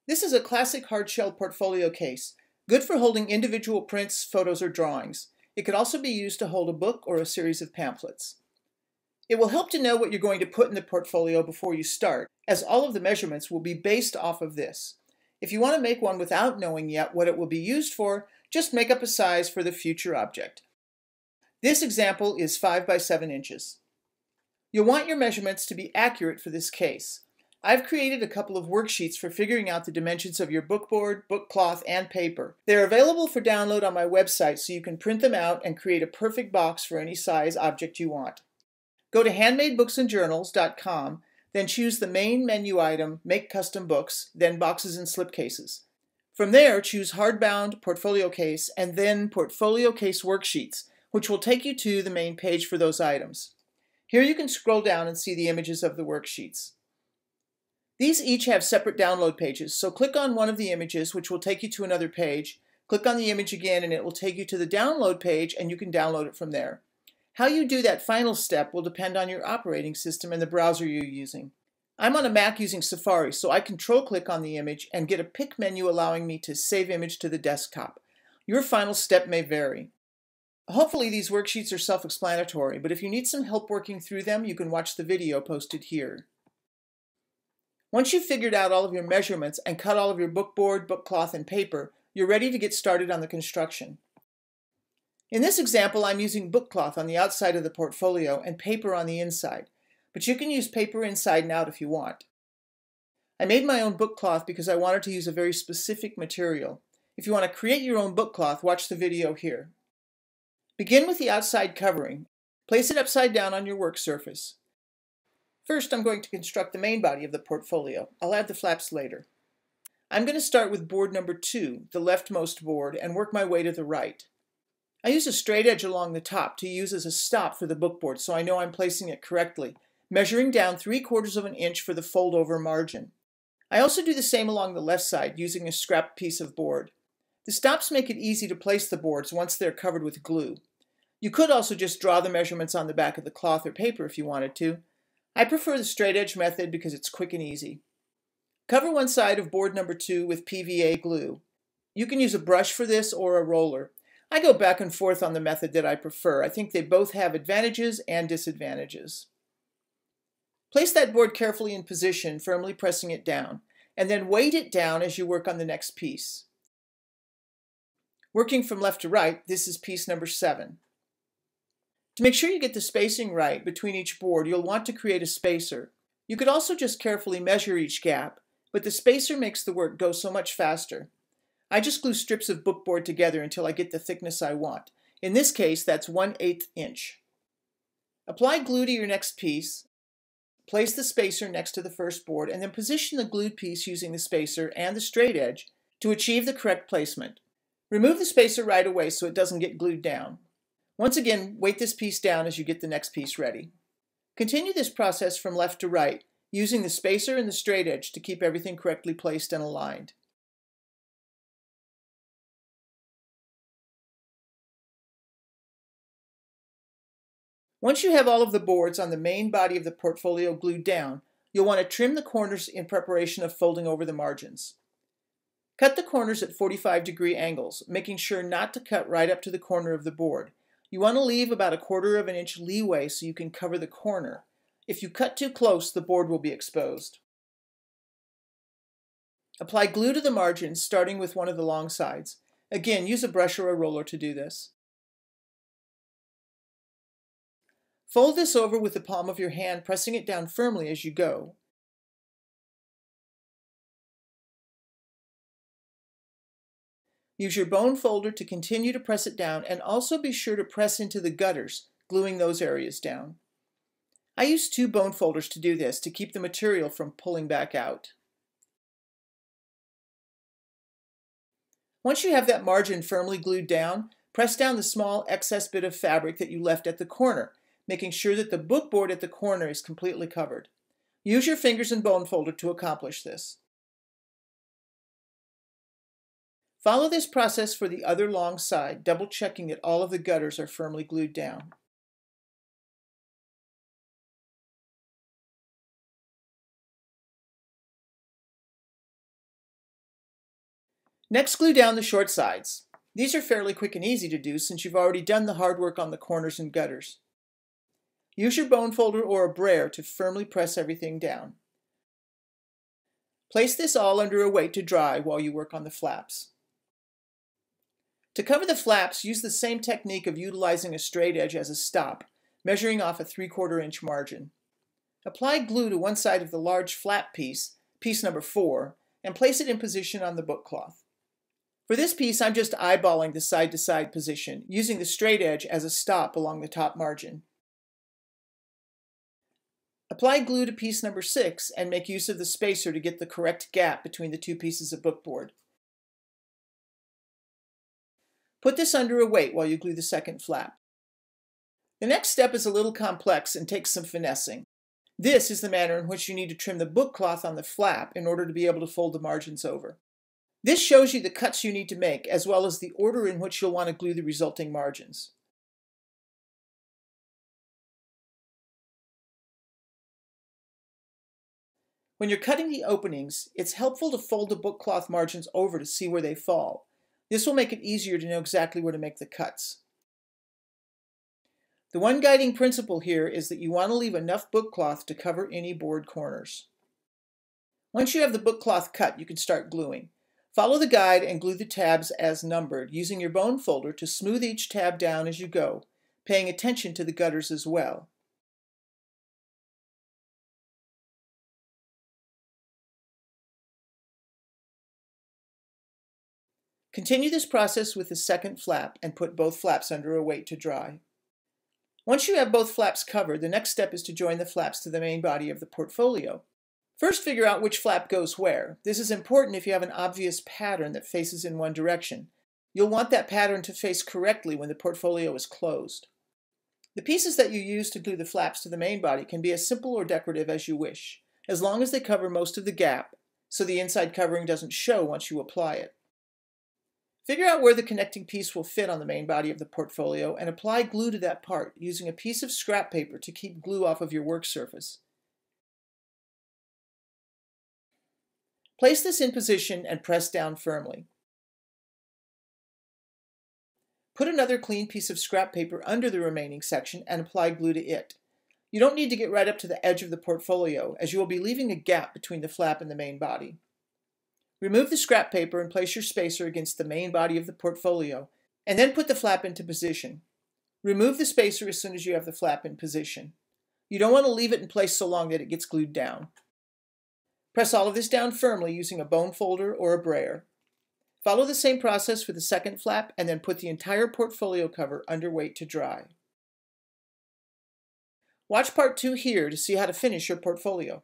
This is a classic hard-shell portfolio case, good for holding individual prints, photos, or drawings. It could also be used to hold a book or a series of pamphlets. It will help to know what you're going to put in the portfolio before you start, as all of the measurements will be based off of this. If you want to make one without knowing yet what it will be used for, just make up a size for the future object. This example is 5 by 7 inches. You'll want your measurements to be accurate for this case. I've created a couple of worksheets for figuring out the dimensions of your bookboard, book cloth, and paper. They're available for download on my website so you can print them out and create a perfect box for any size object you want. Go to handmadebooksandjournals.com, then choose the main menu item, Make Custom Books, then Boxes and Slipcases. From there, choose Hardbound, Portfolio Case, and then Portfolio Case Worksheets, which will take you to the main page for those items. Here you can scroll down and see the images of the worksheets. These each have separate download pages, so click on one of the images, which will take you to another page. Click on the image again and it will take you to the download page and you can download it from there. How you do that final step will depend on your operating system and the browser you're using. I'm on a Mac using Safari, so I control-click on the image and get a pick menu allowing me to save image to the desktop. Your final step may vary. Hopefully these worksheets are self-explanatory, but if you need some help working through them, you can watch the video posted here. Once you've figured out all of your measurements and cut all of your bookboard, book cloth, and paper, you're ready to get started on the construction. In this example, I'm using book cloth on the outside of the portfolio and paper on the inside, but you can use paper inside and out if you want. I made my own book cloth because I wanted to use a very specific material. If you want to create your own book cloth, watch the video here. Begin with the outside covering. Place it upside down on your work surface. First, I'm going to construct the main body of the portfolio. I'll add the flaps later. I'm going to start with board number 2, the leftmost board, and work my way to the right. I use a straight edge along the top to use as a stop for the bookboard so I know I'm placing it correctly, measuring down 3/4 of an inch for the fold-over margin. I also do the same along the left side using a scrap piece of board. The stops make it easy to place the boards once they're covered with glue. You could also just draw the measurements on the back of the cloth or paper if you wanted to. I prefer the straight edge method because it's quick and easy. Cover one side of board number 2 with PVA glue. You can use a brush for this or a roller. I go back and forth on the method that I prefer. I think they both have advantages and disadvantages. Place that board carefully in position, firmly pressing it down, and then weight it down as you work on the next piece. Working from left to right, this is piece number 7. To make sure you get the spacing right between each board, you'll want to create a spacer. You could also just carefully measure each gap, but the spacer makes the work go so much faster. I just glue strips of bookboard together until I get the thickness I want. In this case, that's 1/8 inch. Apply glue to your next piece, place the spacer next to the first board, and then position the glued piece using the spacer and the straight edge to achieve the correct placement. Remove the spacer right away so it doesn't get glued down. Once again, weight this piece down as you get the next piece ready. Continue this process from left to right, using the spacer and the straight edge to keep everything correctly placed and aligned. Once you have all of the boards on the main body of the portfolio glued down, you'll want to trim the corners in preparation of folding over the margins. Cut the corners at 45-degree angles, making sure not to cut right up to the corner of the board. You want to leave about 1/4 of an inch leeway so you can cover the corner. If you cut too close, the board will be exposed. Apply glue to the margins, starting with one of the long sides. Again, use a brush or a roller to do this. Fold this over with the palm of your hand, pressing it down firmly as you go. Use your bone folder to continue to press it down, and also be sure to press into the gutters, gluing those areas down. I use 2 bone folders to do this to keep the material from pulling back out. Once you have that margin firmly glued down, press down the small excess bit of fabric that you left at the corner, making sure that the bookboard at the corner is completely covered. Use your fingers and bone folder to accomplish this. Follow this process for the other long side, double checking that all of the gutters are firmly glued down. Next, glue down the short sides. These are fairly quick and easy to do since you've already done the hard work on the corners and gutters. Use your bone folder or a brayer to firmly press everything down. Place this all under a weight to dry while you work on the flaps. To cover the flaps, use the same technique of utilizing a straight edge as a stop, measuring off a 3/4 inch margin. Apply glue to one side of the large flap piece, piece number 4, and place it in position on the book cloth. For this piece, I'm just eyeballing the side-to-side position, using the straight edge as a stop along the top margin. Apply glue to piece number 6 and make use of the spacer to get the correct gap between the two pieces of bookboard. Put this under a weight while you glue the second flap. The next step is a little complex and takes some finessing. This is the manner in which you need to trim the book cloth on the flap in order to be able to fold the margins over. This shows you the cuts you need to make, as well as the order in which you'll want to glue the resulting margins. When you're cutting the openings, it's helpful to fold the book cloth margins over to see where they fall. This will make it easier to know exactly where to make the cuts. The one guiding principle here is that you want to leave enough book cloth to cover any board corners. Once you have the book cloth cut, you can start gluing. Follow the guide and glue the tabs as numbered, using your bone folder to smooth each tab down as you go, paying attention to the gutters as well. Continue this process with the second flap and put both flaps under a weight to dry. Once you have both flaps covered, the next step is to join the flaps to the main body of the portfolio. First, figure out which flap goes where. This is important if you have an obvious pattern that faces in one direction. You'll want that pattern to face correctly when the portfolio is closed. The pieces that you use to glue the flaps to the main body can be as simple or decorative as you wish, as long as they cover most of the gap, so the inside covering doesn't show once you apply it. Figure out where the connecting piece will fit on the main body of the portfolio and apply glue to that part, using a piece of scrap paper to keep glue off of your work surface. Place this in position and press down firmly. Put another clean piece of scrap paper under the remaining section and apply glue to it. You don't need to get right up to the edge of the portfolio, as you will be leaving a gap between the flap and the main body. Remove the scrap paper and place your spacer against the main body of the portfolio, and then put the flap into position. Remove the spacer as soon as you have the flap in position. You don't want to leave it in place so long that it gets glued down. Press all of this down firmly using a bone folder or a brayer. Follow the same process for the second flap and then put the entire portfolio cover under weight to dry. Watch part 2 here to see how to finish your portfolio.